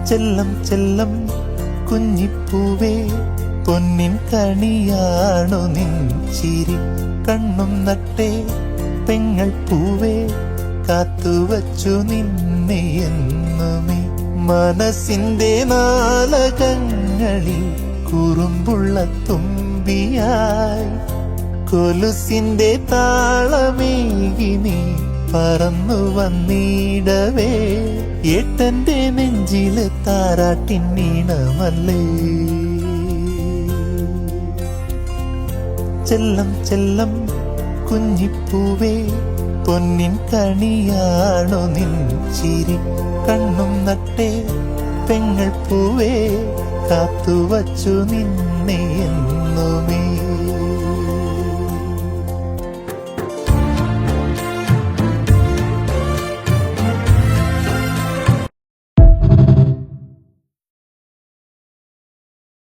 ചെല്ലം ചെല്ലം കുഞ്ഞിപ്പൂവേ, പൊന്നിൻ കണിയാണു നിൻ ചിരി. കണ്ണും നട്ടേ പെങ്ങൾ പൂവേ, കാത്തുവച്ചു നിന്നെ എന്നുമേ. മനസ്സിന്റെ നാലകങ്ങളിൽ കുറുമ്പുള്ള തുമ്പിയായി, കൊലുസിന്റെ താളമേകി നീ പറന്നു വന്നിടവേ. ഏട്ടന്റെ നെഞ്ചില് താരാട്ടിന്നീണമല്ലേ. ചെല്ലം ചെല്ലം കുഞ്ഞിപ്പൂവേ, പൊന്നിൻ കണിയാണു നിൻ ചിരി. കണ്ണും നട്ടേ പെങ്ങൾ പൂവേ, കാത്തുവച്ചു നിന്നെ എന്നുമേ.